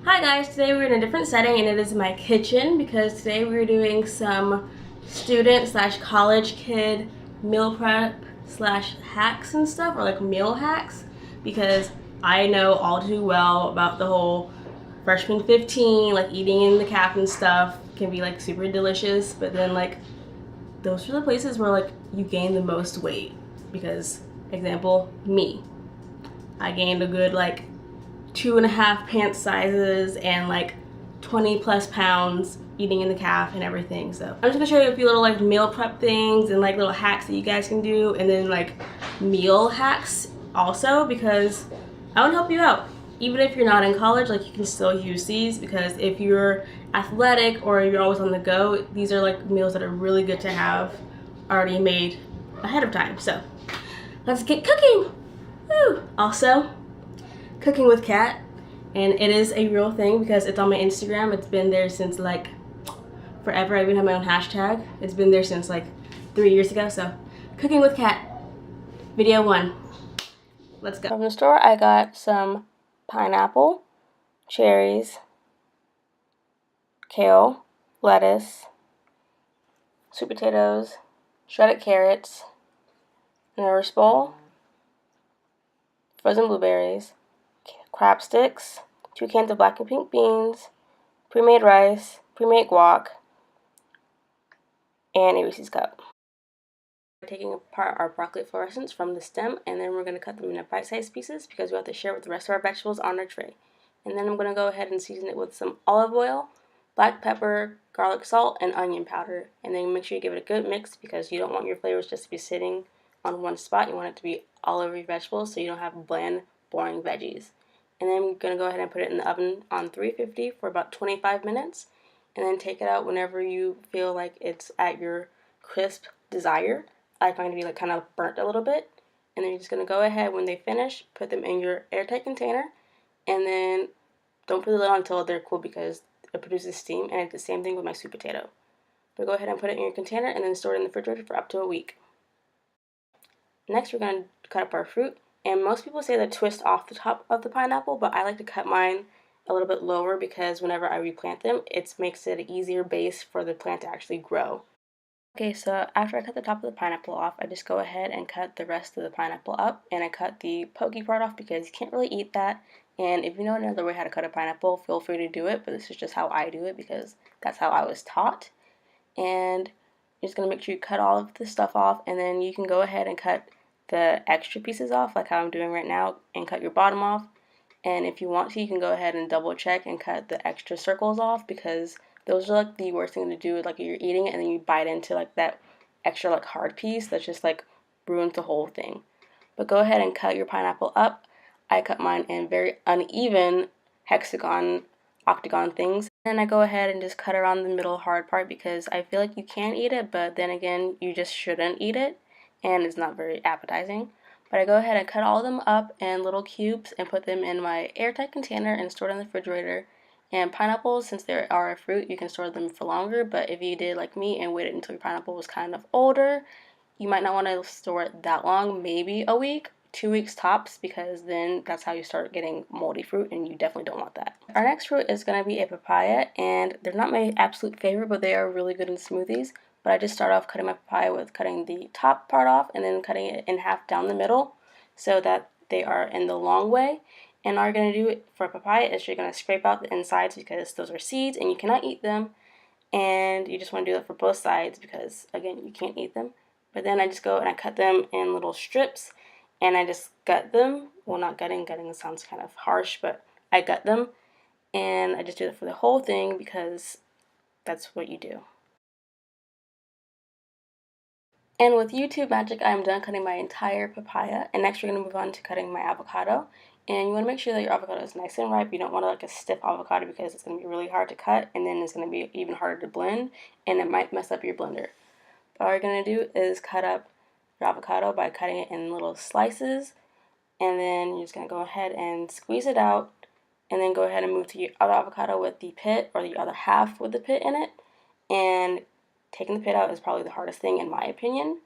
Hi guys, today we're in a different setting and it is my kitchen because today we're doing some student slash college kid meal prep slash hacks and stuff, or like meal hacks, because I know all too well about the whole freshman 15, like eating in the caf and stuff can be like super delicious, but then like those are the places where like you gain the most weight. Because example, me, I gained a good like 2.5 pant sizes and like 20 plus pounds eating in the caf and everything. So I'm just gonna show you a few little like meal prep things and like little hacks that you guys can do, and then like meal hacks also, because I want to help you out. Even if you're not in college, like you can still use these, because if you're athletic or you're always on the go, these are like meals that are really good to have already made ahead of time. So let's get cooking. Woo! Also, cooking with Kat, and it is a real thing because it's on my Instagram. It's been there since like forever. I even have my own hashtag. It's been there since like 3 years ago. So, cooking with Kat, video 1. Let's go. From the store, I got some pineapple, cherries, kale, lettuce, sweet potatoes, shredded carrots, an Irish bowl, frozen blueberries, crab sticks, 2 cans of black and pink beans, pre-made rice, pre-made guac, and a Reese's cup. We're taking apart our broccoli fluorescents from the stem, and then we're going to cut them into bite-sized pieces because we have to share with the rest of our vegetables on our tray. And then I'm going to go ahead and season it with some olive oil, black pepper, garlic salt, and onion powder. And then make sure you give it a good mix because you don't want your flavors just to be sitting on one spot. You want it to be all over your vegetables so you don't have bland, boring veggies. And then I'm going to go ahead and put it in the oven on 350 for about 25 minutes. And then take it out whenever you feel like it's at your crisp desire. I find to be like kind of burnt a little bit. And then you're just going to go ahead, when they finish, put them in your airtight container, and then don't put the lid on until they're cool because it produces steam, and it's the same thing with my sweet potato. But go ahead and put it in your container and then store it in the refrigerator for up to a week. Next, we're going to cut up our fruit, and most people say to twist off the top of the pineapple, but I like to cut mine a little bit lower because whenever I replant them, it makes it an easier base for the plant to actually grow. Okay, so after I cut the top of the pineapple off, I just go ahead and cut the rest of the pineapple up, and I cut the pokey part off because you can't really eat that. And if you know another way how to cut a pineapple, feel free to do it, but this is just how I do it because that's how I was taught. And you're just going to make sure you cut all of the stuff off, and then you can go ahead and cut the extra pieces off like how I'm doing right now, and cut your bottom off. And if you want to, you can go ahead and double check and cut the extra circles off, because those are like the worst thing to do. Like you're eating it and then you bite into like that extra like hard piece that just like ruins the whole thing. But go ahead and cut your pineapple up. I cut mine in very uneven hexagon, octagon things. And I go ahead and just cut around the middle hard part because I feel like you can eat it, but then again, you just shouldn't eat it, and it's not very appetizing. But I go ahead and cut all of them up in little cubes and put them in my airtight container and store it in the refrigerator. And pineapples, since they are a fruit, you can store them for longer, but if you did like me and waited until your pineapple was kind of older, you might not want to store it that long, maybe a week, 2 weeks tops, because then that's how you start getting moldy fruit, and you definitely don't want that. Our next fruit is going to be a papaya, and they're not my absolute favorite, but they are really good in smoothies. But I just start off cutting my papaya with cutting the top part off and then cutting it in half down the middle so that they are in the long way. And all you're going to do for papaya is you're going to scrape out the insides because those are seeds and you cannot eat them. And you just want to do that for both sides because, again, you can't eat them. But then I just go and I cut them in little strips, and I just gut them. Well, not gutting. Gutting sounds kind of harsh, but I gut them. And I just do that for the whole thing because that's what you do. And with YouTube magic, I'm done cutting my entire papaya. And next we're going to move on to cutting my avocado. And you want to make sure that your avocado is nice and ripe. You don't want like a stiff avocado because it's going to be really hard to cut, and then it's going to be even harder to blend, and it might mess up your blender. But all you're going to do is cut up your avocado by cutting it in little slices, and then you're just going to go ahead and squeeze it out, and then go ahead and move to your other avocado with the pit, or the other half with the pit in it. And taking the pit out is probably the hardest thing in my opinion,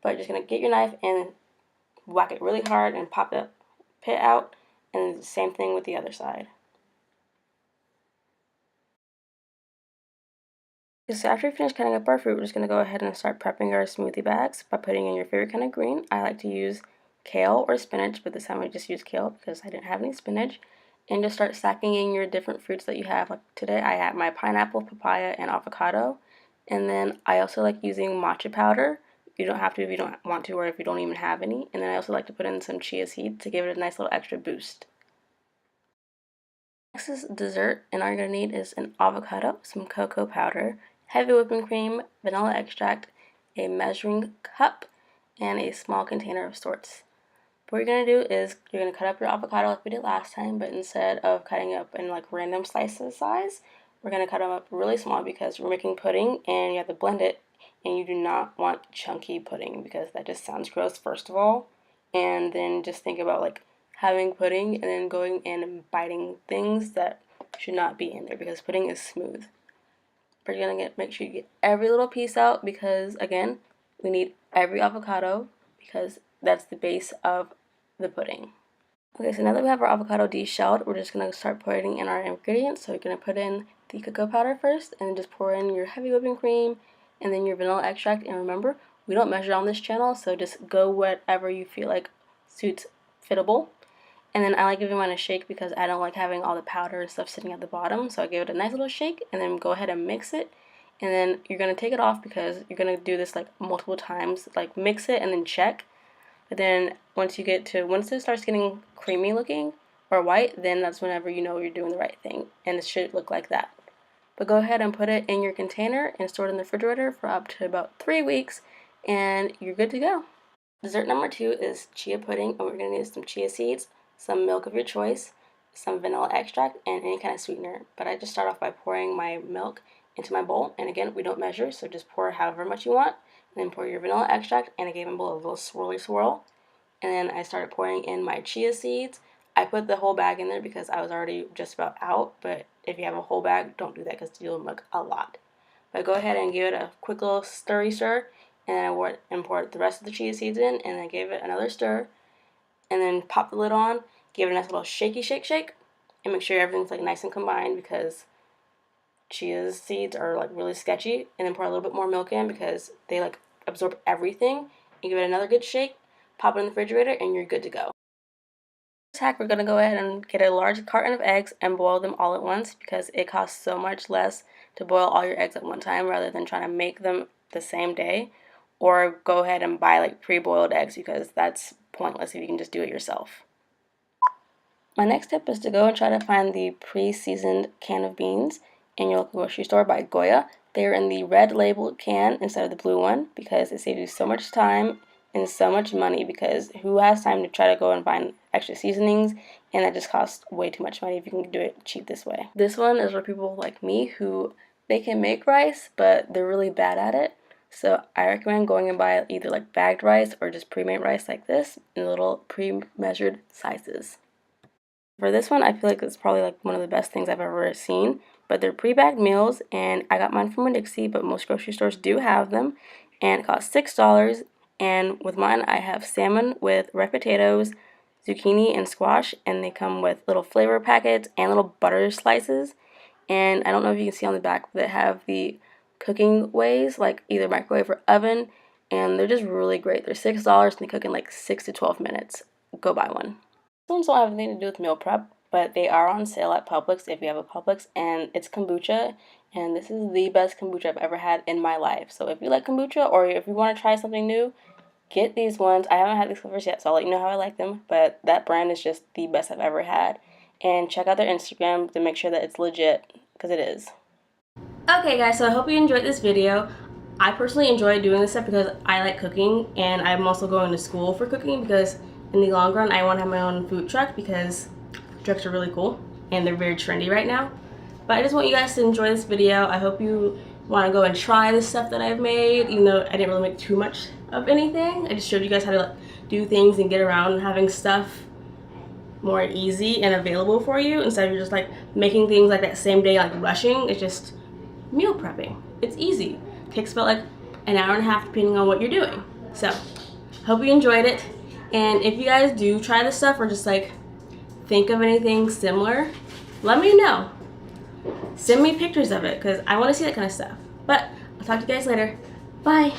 but you're just going to get your knife and whack it really hard and pop the pit out, and the same thing with the other side. So after you finish cutting up our fruit, we're just going to go ahead and start prepping our smoothie bags by putting in your favorite kind of green. I like to use kale or spinach, but this time I just used kale because I didn't have any spinach. And just start stacking in your different fruits that you have. Like today I had my pineapple, papaya, and avocado. And then I also like using matcha powder. You don't have to if you don't want to or if you don't even have any. And then I also like to put in some chia seeds to give it a nice little extra boost. Next is dessert, and all you're going to need is an avocado, some cocoa powder, heavy whipping cream, vanilla extract, a measuring cup, and a small container of sorts. What you're going to do is you're going to cut up your avocado like we did last time, but instead of cutting it up in like random slices size, we're going to cut them up really small because we're making pudding and you have to blend it, and you do not want chunky pudding because that just sounds gross first of all, and then just think about like having pudding and then going and biting things that should not be in there because pudding is smooth. But you're going to make sure you get every little piece out because, again, we need every avocado because that's the base of the pudding. Okay, so now that we have our avocado de-shelled, we're just going to start putting in our ingredients. So you're going to put in the cocoa powder first and then just pour in your heavy whipping cream and then your vanilla extract. And remember, we don't measure on this channel, so just go whatever you feel like suits fittable. And then I like giving mine a shake because I don't like having all the powder and stuff sitting at the bottom. So I give it a nice little shake and then go ahead and mix it. And then you're going to take it off because you're going to do this like multiple times. Like mix it and then check. But then once it starts getting creamy looking or white, then that's whenever you know you're doing the right thing. And it should look like that. But go ahead and put it in your container and store it in the refrigerator for up to about 3 weeks. And you're good to go. Dessert number 2 is chia pudding. And we're going to need some chia seeds, some milk of your choice, some vanilla extract, and any kind of sweetener. But I just start off by pouring my milk into my bowl. And again, we don't measure, so just pour however much you want. And then pour your vanilla extract, and I gave my bowl a little swirly swirl. And then I started pouring in my chia seeds. I put the whole bag in there because I was already just about out. But if you have a whole bag, don't do that because you'll milk a lot. But go ahead and give it a quick little stirry stir. And then I poured the rest of the chia seeds in, and then gave it another stir. And then pop the lid on, give it a nice little shaky shake, and make sure everything's like nice and combined because chia seeds are like really sketchy. And then pour a little bit more milk in because they like absorb everything. And give it another good shake, pop it in the refrigerator, and you're good to go. This hack, we're going to go ahead and get a large carton of eggs and boil them all at once because it costs so much less to boil all your eggs at one time rather than trying to make them the same day. Or go ahead and buy like pre-boiled eggs because that's pointless if you can just do it yourself. My next tip is to go and try to find the pre-seasoned can of beans in your local grocery store by Goya. They are in the red labeled can instead of the blue one because it saves you so much time and so much money because who has time to try to go and find extra seasonings, and that just costs way too much money if you can do it cheap this way. This one is for people like me who they can make rice but they're really bad at it. So I recommend going and buy either like bagged rice or just pre-made rice like this in little pre-measured sizes. For this one, I feel like it's probably like one of the best things I've ever seen. But they're pre-bagged meals, and I got mine from Winn-Dixie, but most grocery stores do have them. And it costs $6. And with mine, I have salmon with red potatoes, zucchini, and squash. And they come with little flavor packets and little butter slices. And I don't know if you can see on the back, but they have the cooking ways, like either microwave or oven, and they're just really great. They're $6 and they cook in like 6 to 12 minutes. Go buy one. These ones don't have anything to do with meal prep, but they are on sale at Publix if you have a Publix, and it's kombucha, and this is the best kombucha I've ever had in my life. So if you like kombucha or if you want to try something new, get these ones. I haven't had these flavors yet, so I'll let you know how I like them, but that brand is just the best I've ever had. And check out their Instagram to make sure that it's legit, because it is. Okay guys, so I hope you enjoyed this video. I personally enjoy doing this stuff because I like cooking, and I'm also going to school for cooking because in the long run I want to have my own food truck because food trucks are really cool and they're very trendy right now. But I just want you guys to enjoy this video. I hope you want to go and try the stuff that I've made, even though I didn't really make too much of anything. I just showed you guys how to like, do things and get around having stuff more easy and available for you instead of just like making things like that same day, like rushing. It's just meal prepping. It's easy. It takes about like an hour and a half depending on what you're doing. So hope you enjoyed it, and if you guys do try this stuff or just like think of anything similar, let me know. Send me pictures of it because I want to see that kind of stuff. But I'll talk to you guys later. Bye!